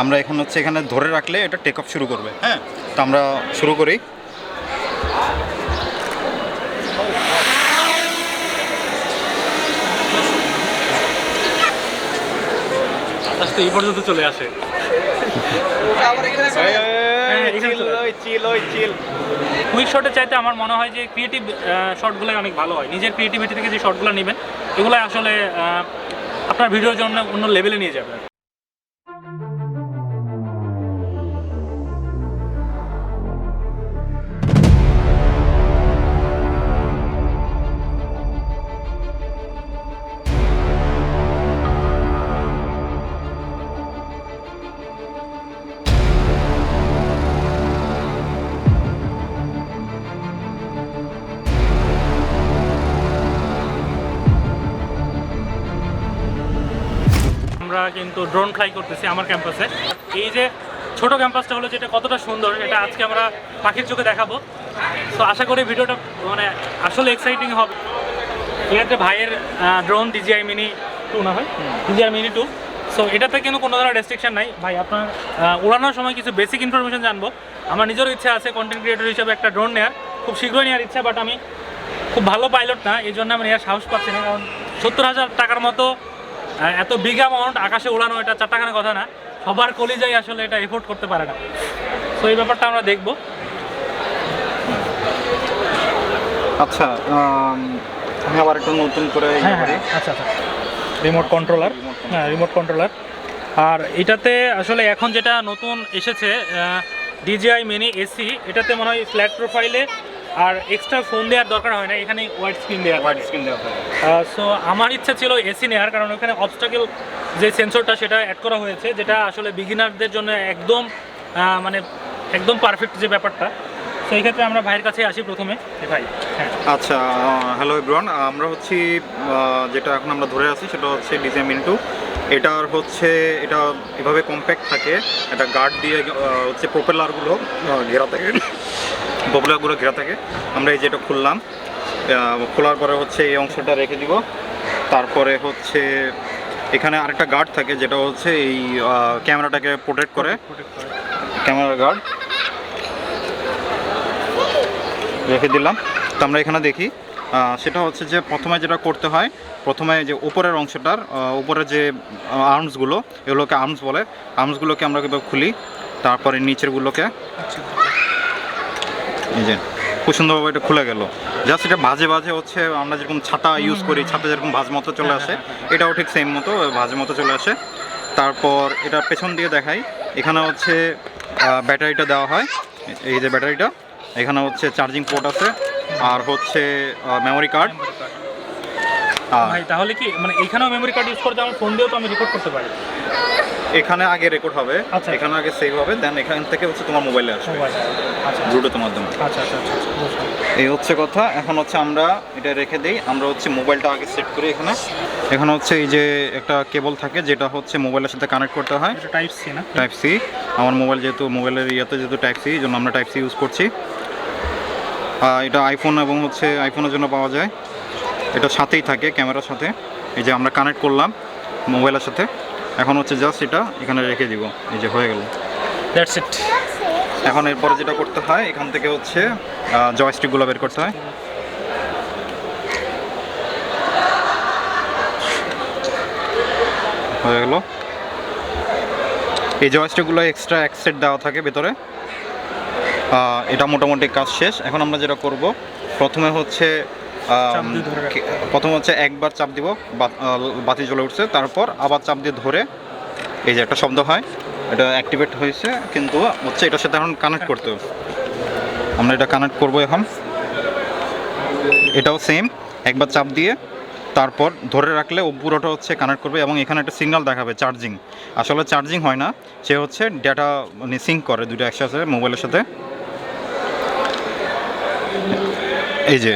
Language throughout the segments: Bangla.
আমরা এখন হচ্ছে এখানে ধরে রাখলে এটা টেক অফ শুরু করবে। হ্যাঁ, তো আমরা শুরু করি। আস্তে এই পর্যন্ত চলে আসে। কুইক শটের চাইতে আমার মনে হয় যে ক্রিয়েটিভ শটগুলো অনেক ভালো হয়। নিজের ক্রিয়েটিভিটি থেকে যে শটগুলো নেবেন এগুলো আসলে আপনার ভিডিওর জন্য অন্য লেভেলে নিয়ে যাবে। আমরা কিন্তু ড্রোন ফ্লাই করতেছি আমার ক্যাম্পাসে। এই যে ছোট ক্যাম্পাসটা হলো যেটা কতটা সুন্দর এটা আজকে আমরা পাখির চোখে দেখাবো। তো আশা করি ভিডিওটা মানে আসলে এক্সাইটিং হবে। এই একটা ভাইয়ের ড্রোন DJI Mini 2 না ভাই, DJI Mini 2। সো এটাতে কিন্তু কোনো ধরনের রেস্ট্রিকশন নাই ভাই। আপনার উড়ানোর সময় কিছু বেসিক ইনফরমেশন জানবো। আমার নিজেরও ইচ্ছা আছে কন্টেন্ট ক্রিয়েটর হিসেবে একটা ড্রোন নেওয়ার, খুব শীঘ্রই নেওয়ার ইচ্ছা। বাট আমি খুব ভালো পাইলট না, এই জন্য আমি নেওয়ার সাহস পাচ্ছি না। কারণ 70,000 টাকার মতো এত বিগ অ্যামাউন্ট আকাশে উড়ানো এটা চারটাখানা কথা না। সবার কলিজাই আসলে এটা এফোর্ড করতে পারে না। তো এই ব্যাপারটা আমরা দেখব। আচ্ছা, আমি আবার একটু নতুন করে আচ্ছা, রিমোট কন্ট্রোলার। হ্যাঁ, রিমোট কন্ট্রোলার। আর এটাতে আসলে এখন যেটা নতুন এসেছে DJI Mini AC, এটাতে মনে হয় ফ্ল্যাট প্রোফাইলে আর এক্সট্রা ফোন দেওয়ার দরকার হয় না, এখানে ওয়াইড স্ক্রিন দেওয়া হয়। সো আমার ইচ্ছা ছিল AC নেওয়ার, কারণ ওখানে অবস্টাকেল যে সেন্সরটা সেটা অ্যাড করা হয়েছে, যেটা আসলে বিগিনারদের জন্য একদম মানে একদম পারফেক্ট যে ব্যাপারটা। সেই ক্ষেত্রে আমরা ভাইয়ের কাছে আসি প্রথমে। ভাই, হ্যাঁ আচ্ছা, হ্যালো এভরিওয়ান। আমরা হচ্ছি যেটা এখন আমরা ধরে আছি সেটা হচ্ছে DJI Mini 2। এটার হচ্ছে এটা এভাবে কম্প্যাক্ট থাকে, এটা গার্ড দিয়ে হচ্ছে প্রোপেলারগুলো ঘেরা থাকে, প্রোপেলারগুলো ঘেরা থাকে। আমরা এই যেটা খুললাম, খোলার পরে হচ্ছে এই অংশটা রেখে দিব। তারপরে হচ্ছে এখানে আরেকটা গার্ড থাকে যেটা হচ্ছে এই ক্যামেরাটাকে প্রোটেক্ট করে, ক্যামেরা গার্ড রেখে দিলাম। তো আমরা এখানে দেখি সেটা হচ্ছে যে প্রথমে যেটা করতে হয়, প্রথমে যে উপরের অংশটার উপরের যে আর্মসগুলো, এগুলোকে আর্মস বলে, আর্মসগুলোকে আমরা কীভাবে খুলি। তারপরে নিচেরগুলোকে এই যে খুব সুন্দরভাবে এটা খুলে গেল। জাস্ট এটা ভাজে ভাজে হচ্ছে আমরা যেরকম ছাতা ইউজ করি, ছাতা যেরকম ভাজ মতো চলে আসে, এটাও ঠিক সেম মতো ভাজের মতো চলে আসে। তারপর এটা পেছন দিয়ে দেখাই, এখানে হচ্ছে ব্যাটারিটা দেওয়া হয়। এই যে ব্যাটারিটা, এখানে হচ্ছে চার্জিং পোর্ট আছে, আর হচ্ছে মেমোরি কার্ড। ভাই তাহলে কি মানে এখানেও মেমোরি কার্ড ইউজ করতে আমার ফোন দিয়েও তো আমি রেকর্ড করতে পারি? এখানে আগে রেকর্ড হবে, এখানে আগে সেভ হবে, দেন এখান থেকে হচ্ছে তোমার মোবাইলে আসবে ব্লুটুথের মাধ্যমে। আচ্ছা, এই হচ্ছে কথা। এখন হচ্ছে আমরা এটা রেখে দিই, আমরা হচ্ছে মোবাইলটা আগে সেট করি। এখানে হচ্ছে এই যে একটা কেবল থাকে যেটা হচ্ছে মোবাইলের সাথে কানেক্ট করতে হয়। টাইপ সি না? Type C. আমার মোবাইল যেহেতু মোবাইলের যেহেতু টাইপ সি, এই জন্য আমরা টাইপ সি ইউজ করছি। এটা আইফোন এবং হচ্ছে আইফোনের জন্য পাওয়া যায়। এটা সাথেই থাকে ক্যামেরার সাথে। এই যে আমরা কানেক্ট করলাম মোবাইলের সাথে, এখন হচ্ছে জাস্ট এটা এখানে রেখে দিব। এই যে হয়ে গেল, দ্যাটস ইট। এখন এরপরে যেটা করতে হয়, এখান থেকে হচ্ছে জয়স্টিকগুলো বের করতে হয়। হয়ে গেল। এই জয়স্টিকগুলো এক্সট্রা এক সেট দেওয়া থাকে ভেতরে। এটা মোটামুটি কাজ শেষ। এখন আমরা যেটা করব, প্রথমে হচ্ছে একবার চাপ দিব, বাতি জ্বলে উঠছে, তারপর আবার চাপ দিয়ে ধরে এই যে একটা শব্দ হয়, এটা অ্যাক্টিভেট হয়েছে, কিন্তু হচ্ছে এটার সাথে এখন কানেক্ট করতে হবে। আমরা এটা কানেক্ট করব এখন। এটাও সেম, একবার চাপ দিয়ে তারপর ধরে রাখলে ও পুরোটা হচ্ছে কানেক্ট করবে, এবং এখানে একটা সিগন্যাল দেখাবে চার্জিং। আসলে চার্জিং হয় না, সে হচ্ছে ডেটা মানে সিঙ্ক করে দুটো একসাথে মোবাইলের সাথে। এই যে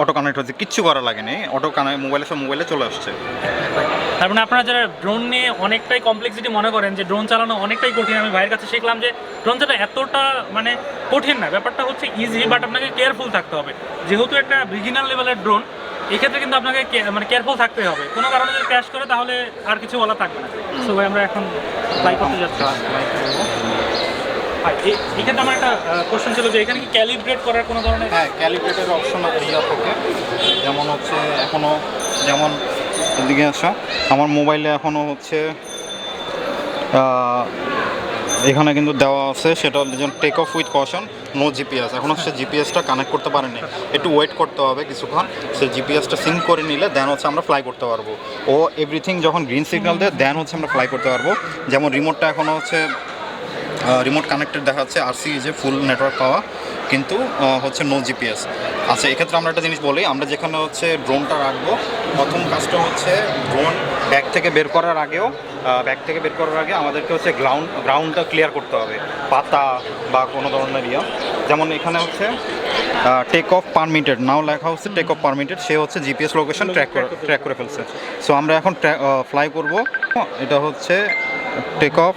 অটো কানেক্ট হচ্ছে, কিচ্ছু করা লাগেনি, মোবাইলে চলে আসছে। তার মানে আপনারা যারা ড্রোন নিয়ে অনেকটাই কমপ্লেক্সিটি মনে করেন যে ড্রোন চালানো অনেকটাই কঠিন, আমি ভাইয়ের কাছে শিখলাম যে ড্রোন চালানো এতটা মানে কঠিন না, ব্যাপারটা হচ্ছে ইজি, বাট আপনাকে কেয়ারফুল থাকতে হবে। যেহেতু একটা বিগিনার লেভেলের ড্রোন, এই ক্ষেত্রে কিন্তু আপনাকে মানে কেয়ারফুল থাকতে হবে, কোনো কারণে যদি ক্র্যাশ করে তাহলে আর কিছু বলা থাকবে না। সো ভাই আমরা এখন ফ্লাই করতে যাচ্ছি। এই ক্ষেত্রে আমার একটা কোশ্চেন ছিল যে এখানে কি ক্যালিব্রেট করার কোনো ধরনের? হ্যাঁ, ক্যালিব্রেটের অপশন ইয়া থাকে, যেমন হচ্ছে এখনও, যেমন এদিকে আসা আমার মোবাইলে এখনও হচ্ছে এখানে কিন্তু দেওয়া আছে, সেটা যেমন take off with caution, no GPS. এখন হচ্ছে জিপিএসটা কানেক্ট করতে পারেনি, একটু ওয়েট করতে হবে কিছুক্ষণ, সে জিপিএসটা সিঙ্ক করে নিলে দেন হচ্ছে আমরা ফ্লাই করতে পারবো। ও এভরিথিং যখন গ্রিন সিগন্যাল দেয় দেন হচ্ছে আমরা ফ্লাই করতে পারবো। যেমন রিমোটটা এখনও হচ্ছে রিমোট কানেক্টেড দেখাচ্ছে, আরসি যে ফুল নেটওয়ার্ক পাওয়া, কিন্তু হচ্ছে নো জিপিএস। আচ্ছা, এক্ষেত্রে আমরা একটা জিনিস বলি, আমরা যেখানে হচ্ছে ড্রোনটা রাখবো, প্রথম কাজটা হচ্ছে ড্রোন ব্যাগ থেকে বের করার আগে আমাদেরকে হচ্ছে গ্রাউন্ডটা ক্লিয়ার করতে হবে, পাতা বা কোনো ধরনের ইয়া। যেমন এখানে হচ্ছে টেক অফ পারমিটেড, নাও লেখা হচ্ছে টেক অফ পারমিটেড, সে হচ্ছে জিপিএস লোকেশন ট্র্যাক করে ফেলছে। সো আমরা এখন ফ্লাই করব। এটা হচ্ছে টেক অফ।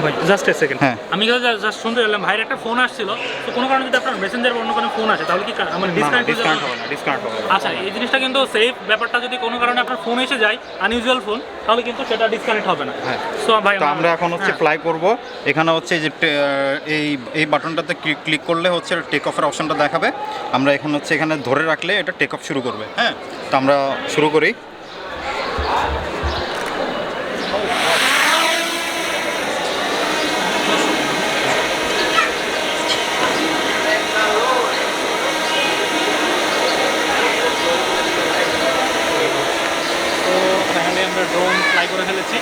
ভাই জাস্ট এ সেকেন্ড, হ্যাঁ, আমি জাস্ট শুনতে পেলাম ভাইয়ের একটা ফোন আসছিল, তো কোনো কারণে যদি আপনার মেসেঞ্জার অন্য কোনো ফোন আসে তাহলে কি মানে ডিসকানেক্ট হবে না? ডিসকানেক্ট হবে না। আচ্ছা, এই জিনিসটা কিন্তু সেফ ব্যাপারটা, যদি কোনো কারণে আপনার ফোন এসে যায় আনইউজুয়াল ফোন, তাহলে কিন্তু সেটা ডিসকানেক্ট হবে না। হ্যাঁ, সো ভাই আমরা এখন হচ্ছে ফ্লাই করব। এখানে হচ্ছে যে এই বাটনটাতে ক্লিক করলে হচ্ছে টেক অফের অপশনটা দেখাবে। আমরা এখন হচ্ছে এখানে ধরে রাখলে এটা টেক অফ শুরু করবে। হ্যাঁ, তো আমরা শুরু করি। আমরা ড্রোন ফ্লাই করে ফেলেছি।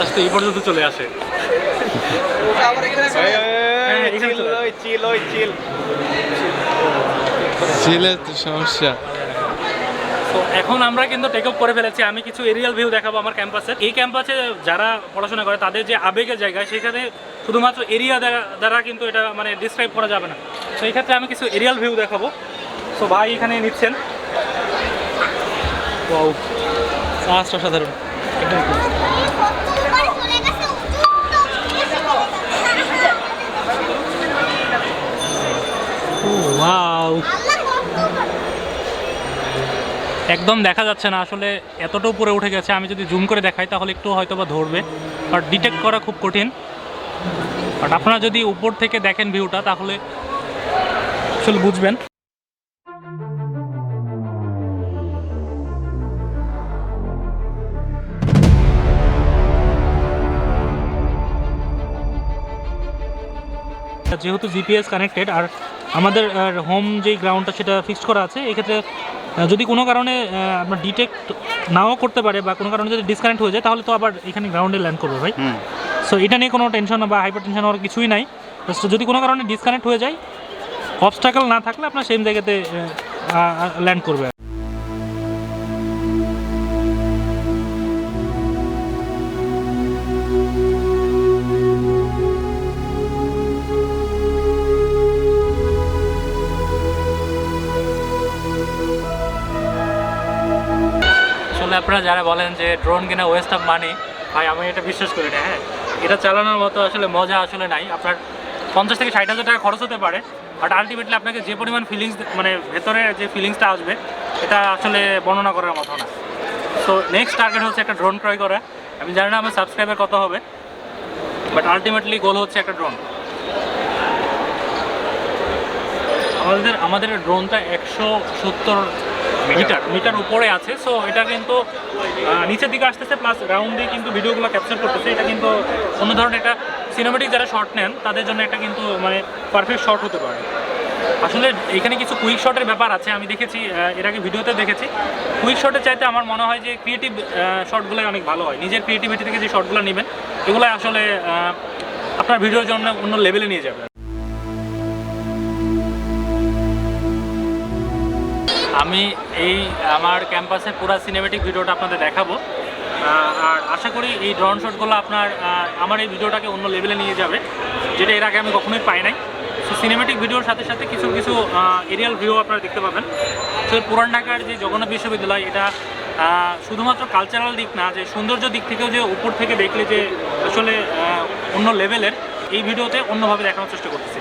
আস্তে এই পর্যন্ত চলে আসে। সমস্যা। তো এখন আমরা কিন্তু টেক অফ করে ফেলেছি। আমি কিছু এরিয়াল ভিউ দেখাবো আমার ক্যাম্পাসে। এই ক্যাম্পাসে যারা পড়াশোনা করে তাদের যে আবেগের জায়গা, সেখানে শুধুমাত্র এরিয়া দ্বারা কিন্তু এটা মানে ডিসক্রাইব করা যাবে না। তো এই ক্ষেত্রে আমি কিছু এরিয়াল ভিউ দেখাবো। সো ভাই এখানে নিচ্ছেন, ওয়াও জাস্ট অসাধারণ। ওয়াও, একদম দেখা যাচ্ছে না আসলে, এতটা উপরে উঠে গেছে। আমি যদি জুম করে দেখাই তাহলে একটু হয়তো বা ধরবে, বাট ডিটেক্ট করা খুব কঠিন। বাট আপনারা যদি উপর থেকে দেখেন ভিউটা তাহলে আসলে বুঝবেন। যেহেতু জিপিএস কানেক্টেড আর আমাদের হোম যেই গ্রাউন্ডটা সেটা ফিক্সড করা আছে, এক্ষেত্রে যদি কোনো কারণে আপনার ডিটেক্ট নাও করতে পারে বা কোনো কারণে যদি ডিসকানেক্ট হয়ে যায় তাহলে তো আবার এখানে গ্রাউন্ডে ল্যান্ড করবে ভাই। সো এটা নিয়ে কোনো টেনশন বা হাইপার টেনশন হওয়ার কিছুই নাই। যদি কোনো কারণে ডিসকানেক্ট হয়ে যায়, অবস্টাকল না থাকলে আপনার সেম জায়গাতে ল্যান্ড করবে। আপনারা যারা বলেন যে ড্রোন কিনা ওয়েস্ট অফ মানি, ভাই আমি এটা বিশ্বাস করি না। হ্যাঁ, এটা চালানোর মতো আসলে মজা আসলে নাই। আপনার 50 থেকে 60 হাজার টাকা খরচ হতে পারে, বাট আলটিমেটলি আপনাকে যে পরিমাণ ফিলিংস, মানে ভেতরে যে ফিলিংসটা আসবে, এটা আসলে বর্ণনা করার মতো না। সো নেক্সট টার্গেট হচ্ছে একটা ড্রোন ক্রয় করা। আমি জানি না আমার সাবস্ক্রাইবার কত হবে, বাট আলটিমেটলি গোল হচ্ছে একটা ড্রোন। আমাদের ড্রোনটা 170 মিটার উপরে আছে। সো এটা কিন্তু নিচের দিকে আসতেছে, প্লাস রাউন্ড দিয়ে কিন্তু ভিডিওগুলো ক্যাপচার করতেছে। এটা কিন্তু অন্য ধরনের একটা সিনেমেটিক যারা শট নেন তাদের জন্য এটা কিন্তু মানে পারফেক্ট শট হতে পারে। আসলে এখানে কিছু কুইক শটের ব্যাপার আছে, আমি দেখেছি, এর আগে ভিডিওতে দেখেছি। কুইক শটের চাইতে আমার মনে হয় যে ক্রিয়েটিভ শটগুলোই অনেক ভালো হয়। নিজের ক্রিয়েটিভিটি থেকে যে শটগুলো নেবেন এগুলো আসলে আপনার ভিডিওর জন্য অন্য লেভেলে নিয়ে যাবে। আমি আমার ক্যাম্পাসের পুরো সিনেমেটিক ভিডিওটা আপনাদের দেখাবো, আর আশা করি এই ড্রোন শটগুলো আমার এই ভিডিওটাকে অন্য লেভেলে নিয়ে যাবে, যেটা এর আগে আমি কখনোই পাই নাই। সো সিনেমেটিক ভিডিওর সাথে সাথে কিছু এরিয়াল ভিউ আপনারা দেখতে পাবেন। সো পুরান ঢাকার যে জগন্নাথ বিশ্ববিদ্যালয়, এটা শুধুমাত্র কালচারাল দিক না, যে সৌন্দর্য দিক থেকেও যে উপর থেকে দেখলে যে আসলে অন্য লেভেলের, এই ভিডিওতে অন্যভাবে দেখানোর চেষ্টা করতেছি।